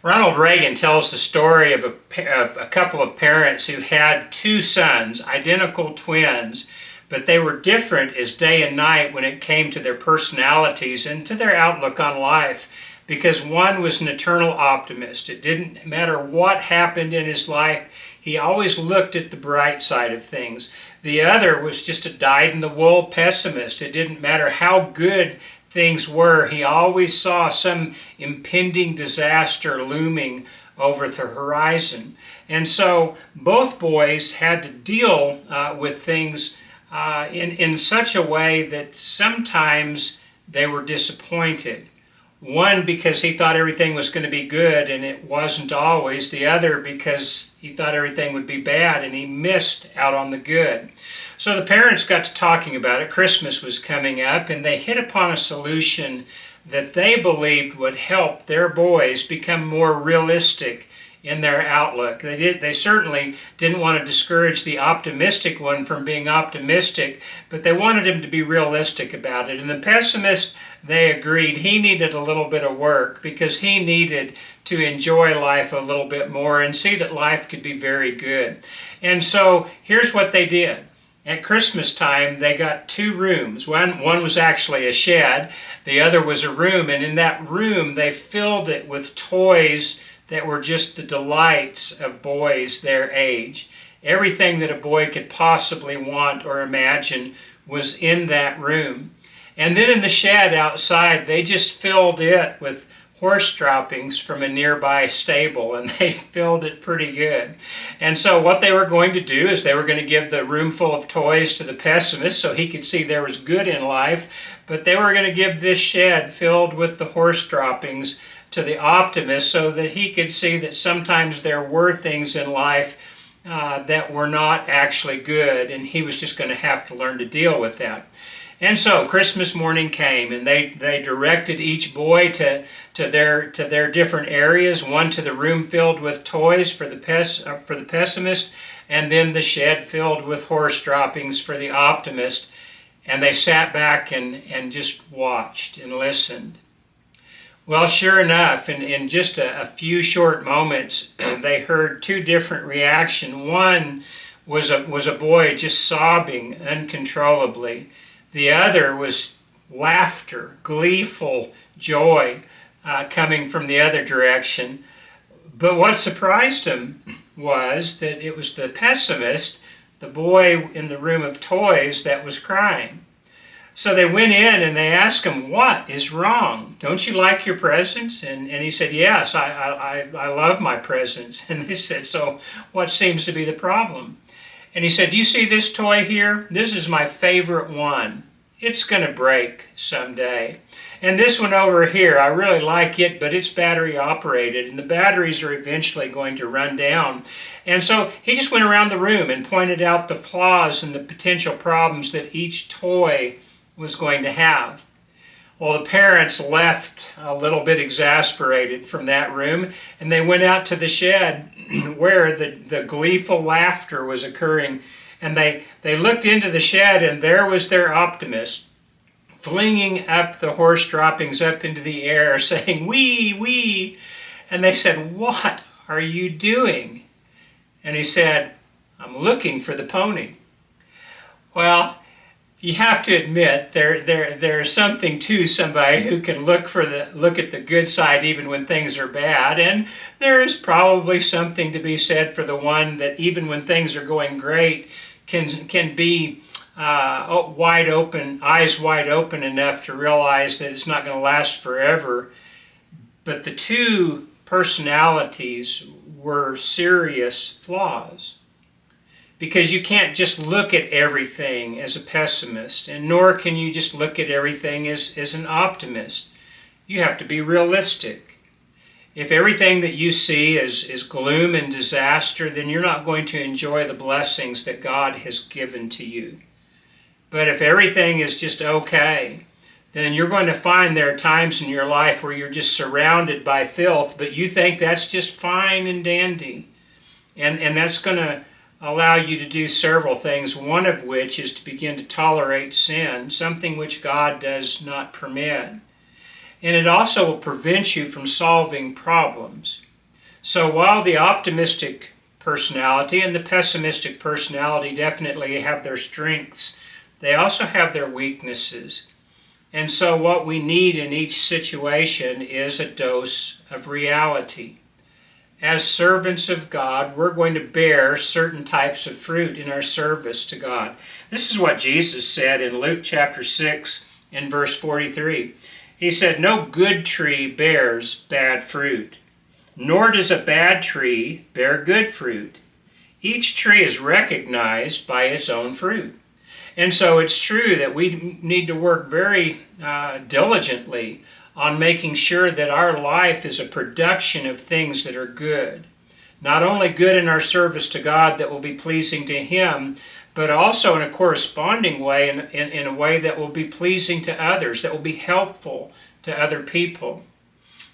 Ronald Reagan tells the story of a couple of parents who had two sons, identical twins, but they were different as day and night when it came to their personalities and to their outlook on life, because one was an eternal optimist. It didn't matter what happened in his life, he always looked at the bright side of things. The other was just a dyed-in-the-wool pessimist. It didn't matter how good things were, he always saw some impending disaster looming over the horizon. And so both boys had to deal with things in such a way that sometimes they were disappointed. One because he thought everything was going to be good and it wasn't always. The other because he thought everything would be bad and he missed out on the good. So the parents got to talking about it. Christmas was coming up and they hit upon a solution that they believed would help their boys become more realistic in their outlook. They certainly didn't want to discourage the optimistic one from being optimistic, but they wanted him to be realistic about it. And the pessimist, they agreed he needed a little bit of work because he needed to enjoy life a little bit more and see that life could be very good. And so here's what they did. At Christmas time, they got two rooms. One was actually a shed, the other was a room, and in that room they filled it with toys that were just the delights of boys their age. Everything that a boy could possibly want or imagine was in that room. And then in the shed outside, they just filled it with horse droppings from a nearby stable, and they filled it pretty good. And so what they were going to do is they were going to give the room full of toys to the pessimist so he could see there was good in life, but they were going to give this shed filled with the horse droppings to the optimist so that he could see that sometimes there were things in life that were not actually good, and he was just going to have to learn to deal with that. And so Christmas morning came, and they directed each boy to their different areas. One to the room filled with toys for the pessimist, and then the shed filled with horse droppings for the optimist. And they sat back and just watched and listened. Well, sure enough, in just a few short moments, they heard two different reactions. One was a boy just sobbing uncontrollably. The other was laughter, gleeful joy coming from the other direction. But what surprised him was that it was the pessimist, the boy in the room of toys, that was crying. So they went in and they asked him, "What is wrong? Don't you like your presents?" And he said, "Yes, I love my presents." And they said, "So what seems to be the problem?" And he said, "Do you see this toy here? This is my favorite one. It's going to break someday. And this one over here, I really like it, but it's battery operated, and the batteries are eventually going to run down." And so he just went around the room and pointed out the flaws and the potential problems that each toy was going to have. Well, the parents left a little bit exasperated from that room, and they went out to the shed where the gleeful laughter was occurring. And they looked into the shed, and there was their optimist, flinging up the horse droppings up into the air, saying, "Wee, wee." And they said, "What are you doing?" And he said, "I'm looking for the pony." Well, you have to admit there's something to somebody who can look at the good side even when things are bad, and there is probably something to be said for the one that even when things are going great can be wide open, eyes wide open enough to realize that it's not going to last forever. But the two personalities were serious flaws. Because you can't just look at everything as a pessimist, and nor can you just look at everything as an optimist. You have to be realistic. If everything that you see is gloom and disaster, then you're not going to enjoy the blessings that God has given to you. But if everything is just okay, then you're going to find there are times in your life where you're just surrounded by filth, but you think that's just fine and dandy. And that's going to allow you to do several things, one of which is to begin to tolerate sin, something which God does not permit. And it also will prevent you from solving problems. So while the optimistic personality and the pessimistic personality definitely have their strengths, they also have their weaknesses. And so what we need in each situation is a dose of reality. As servants of God, we're going to bear certain types of fruit in our service to God. This is what Jesus said in Luke chapter 6 and verse 43. He said, "No good tree bears bad fruit, nor does a bad tree bear good fruit. Each tree is recognized by its own fruit." And so it's true that we need to work very diligently on making sure that our life is a production of things that are good. Not only good in our service to God that will be pleasing to Him, but also in a corresponding way, in a way that will be pleasing to others, that will be helpful to other people.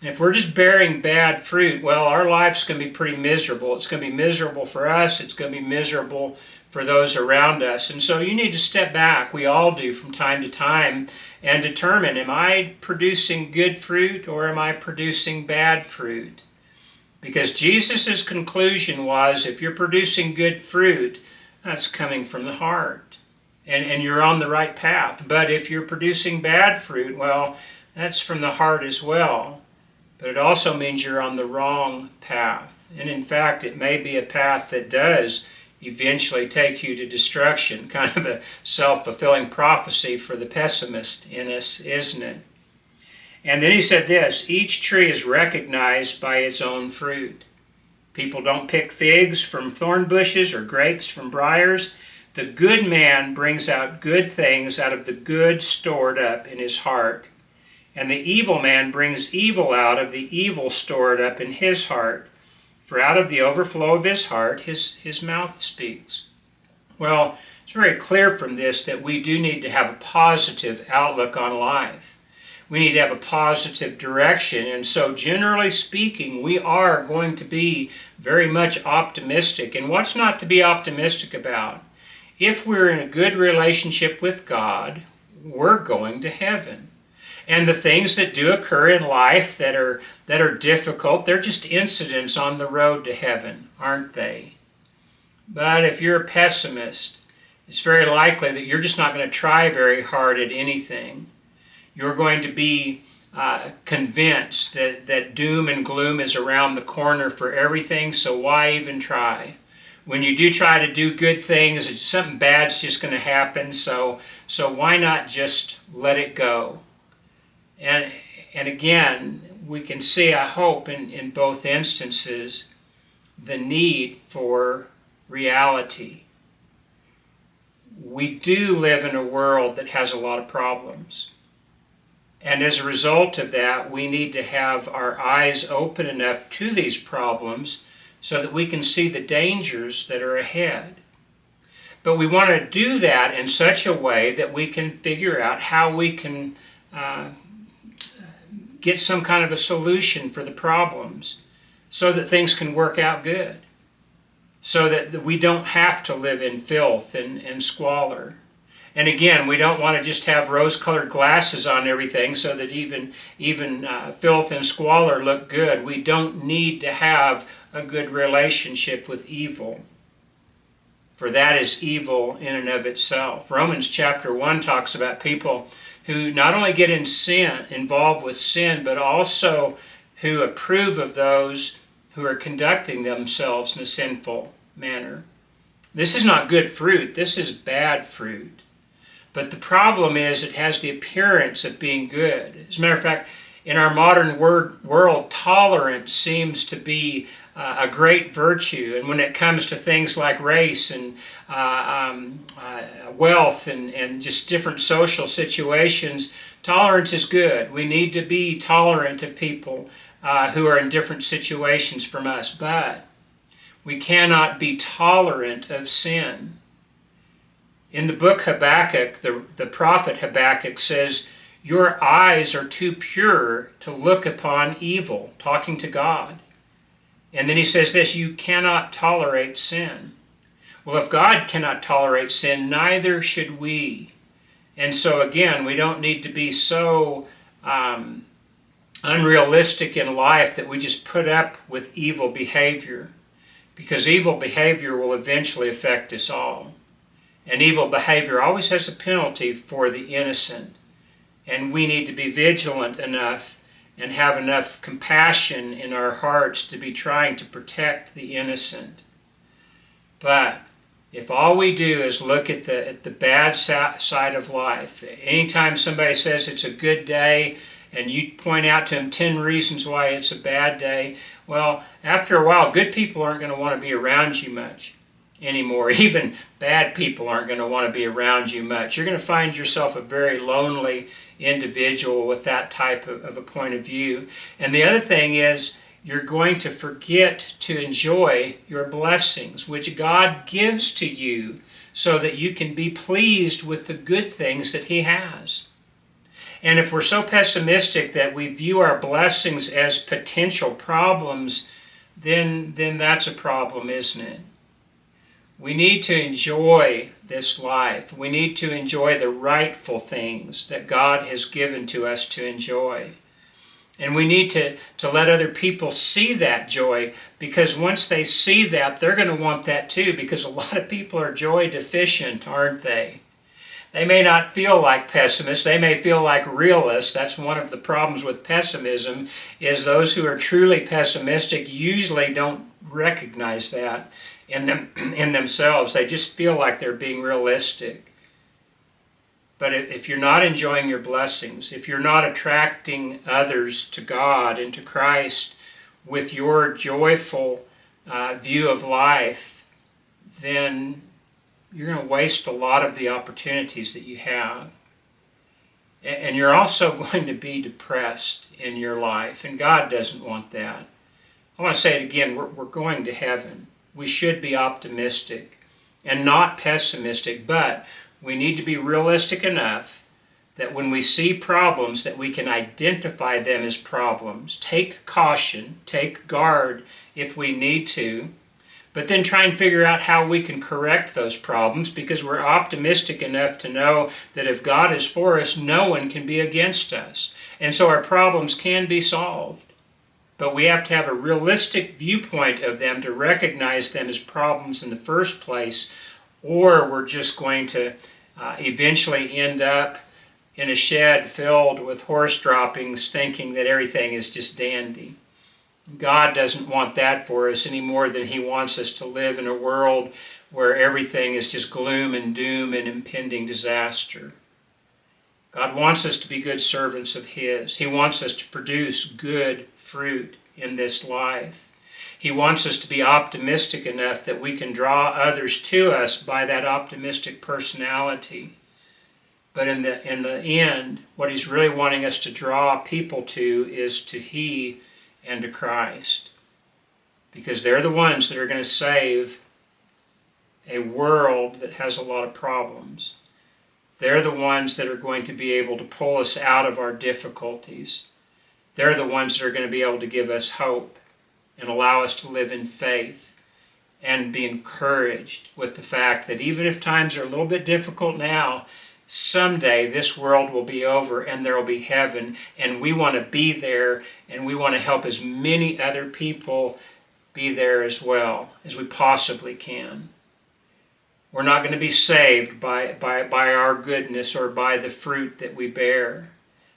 And if we're just bearing bad fruit, well, our life's going to be pretty miserable. It's going to be miserable for us. It's going to be miserable for those around us. And so you need to step back, we all do from time to time, and determine, am I producing good fruit or am I producing bad fruit? Because Jesus' conclusion was, if you're producing good fruit, that's coming from the heart. And you're on the right path. But if you're producing bad fruit, well, that's from the heart as well. But it also means you're on the wrong path. And in fact, it may be a path that does eventually take you to destruction. Kind of a self-fulfilling prophecy for the pessimist in us, isn't it? And then he said this, each tree is recognized by its own fruit. People don't pick figs from thorn bushes or grapes from briars. The good man brings out good things out of the good stored up in his heart. And the evil man brings evil out of the evil stored up in his heart. For out of the overflow of his heart, his mouth speaks. Well, it's very clear from this that we do need to have a positive outlook on life. We need to have a positive direction. And so generally speaking, we are going to be very much optimistic. And what's not to be optimistic about? If we're in a good relationship with God, we're going to heaven. And the things that do occur in life that are difficult, they're just incidents on the road to heaven, aren't they? But if you're a pessimist, it's very likely that you're just not going to try very hard at anything. You're going to be convinced that doom and gloom is around the corner for everything, so why even try? When you do try to do good things, something bad's just going to happen, so why not just let it go? And again, we can see, I hope, in both instances, the need for reality. We do live in a world that has a lot of problems. And as a result of that, we need to have our eyes open enough to these problems so that we can see the dangers that are ahead. But we want to do that in such a way that we can figure out how we can get some kind of a solution for the problems so that things can work out good, so that we don't have to live in filth and squalor. And again, we don't want to just have rose-colored glasses on everything so that even filth and squalor look good. We don't need to have a good relationship with evil, for that is evil in and of itself. Romans chapter 1 talks about people who not only get involved with sin, but also who approve of those who are conducting themselves in a sinful manner. This is not good fruit. This is bad fruit. But the problem is it has the appearance of being good. As a matter of fact, in our modern world, tolerance seems to be a great virtue. And when it comes to things like race and wealth and just different social situations, tolerance is good. We need to be tolerant of people who are in different situations from us. But we cannot be tolerant of sin. In the book Habakkuk, the prophet Habakkuk says, "Your eyes are too pure to look upon evil," talking to God. And then he says this, "You cannot tolerate sin." Well, if God cannot tolerate sin, neither should we. And so again, we don't need to be so unrealistic in life that we just put up with evil behavior, because evil behavior will eventually affect us all. And evil behavior always has a penalty for the innocent. And we need to be vigilant enough and have enough compassion in our hearts to be trying to protect the innocent. But if all we do is look at the bad side of life, anytime somebody says it's a good day and you point out to them 10 reasons why it's a bad day, well, after a while, good people aren't going to want to be around you much anymore. Even bad people aren't going to want to be around you much. You're going to find yourself a very lonely individual with that type of a point of view. And the other thing is, you're going to forget to enjoy your blessings, which God gives to you so that you can be pleased with the good things that He has. And if we're so pessimistic that we view our blessings as potential problems, then that's a problem, isn't it? We need to enjoy this life. We need to enjoy the rightful things that God has given to us to enjoy. And we need to let other people see that joy, because once they see that, they're going to want that too, because a lot of people are joy deficient, aren't they? They may not feel like pessimists. They may feel like realists. That's one of the problems with pessimism, is those who are truly pessimistic usually don't recognize that in themselves. They just feel like they're being realistic. But if you're not enjoying your blessings, if you're not attracting others to God and to Christ with your joyful view of life, then you're going to waste a lot of the opportunities that you have. And you're also going to be depressed in your life, and God doesn't want that. I want to say it again, we're going to heaven. We should be optimistic and not pessimistic, but we need to be realistic enough that when we see problems, that we can identify them as problems, take caution, take guard if we need to, but then try and figure out how we can correct those problems, because we're optimistic enough to know that if God is for us, no one can be against us. And so our problems can be solved. But we have to have a realistic viewpoint of them to recognize them as problems in the first place, or we're just going to eventually end up in a shed filled with horse droppings thinking that everything is just dandy. God doesn't want that for us any more than He wants us to live in a world where everything is just gloom and doom and impending disaster. God wants us to be good servants of His. He wants us to produce good fruit in this life. He wants us to be optimistic enough that we can draw others to us by that optimistic personality. But in the end, what He's really wanting us to draw people to is to He and to Christ. Because they're the ones that are going to save a world that has a lot of problems. They're the ones that are going to be able to pull us out of our difficulties. They're the ones that are going to be able to give us hope and allow us to live in faith and be encouraged with the fact that even if times are a little bit difficult now, someday this world will be over and there will be heaven, and we want to be there, and we want to help as many other people be there as well as we possibly can. We're not going to be saved by our goodness or by the fruit that we bear,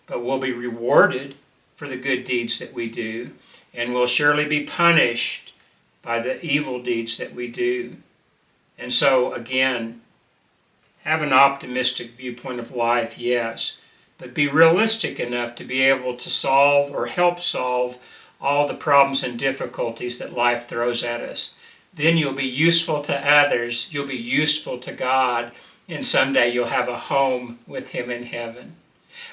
but we'll be rewarded for the good deeds that we do, and we'll surely be punished by the evil deeds that we do. And so, again, have an optimistic viewpoint of life, yes, but be realistic enough to be able to solve or help solve all the problems and difficulties that life throws at us. Then you'll be useful to others, you'll be useful to God, and someday you'll have a home with Him in heaven.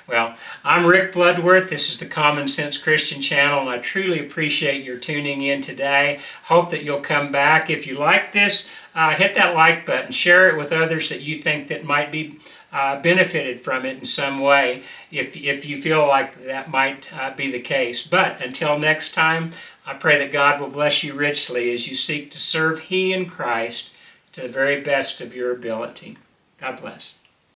Well, I'm Rick Bloodworth. This is the Common Sense Christian Channel, and I truly appreciate your tuning in today. Hope that you'll come back. If you like this, hit that like button. Share it with others that you think that might be benefited from it in some way, if you feel like that might be the case. But until next time, I pray that God will bless you richly as you seek to serve He and Christ to the very best of your ability. God bless.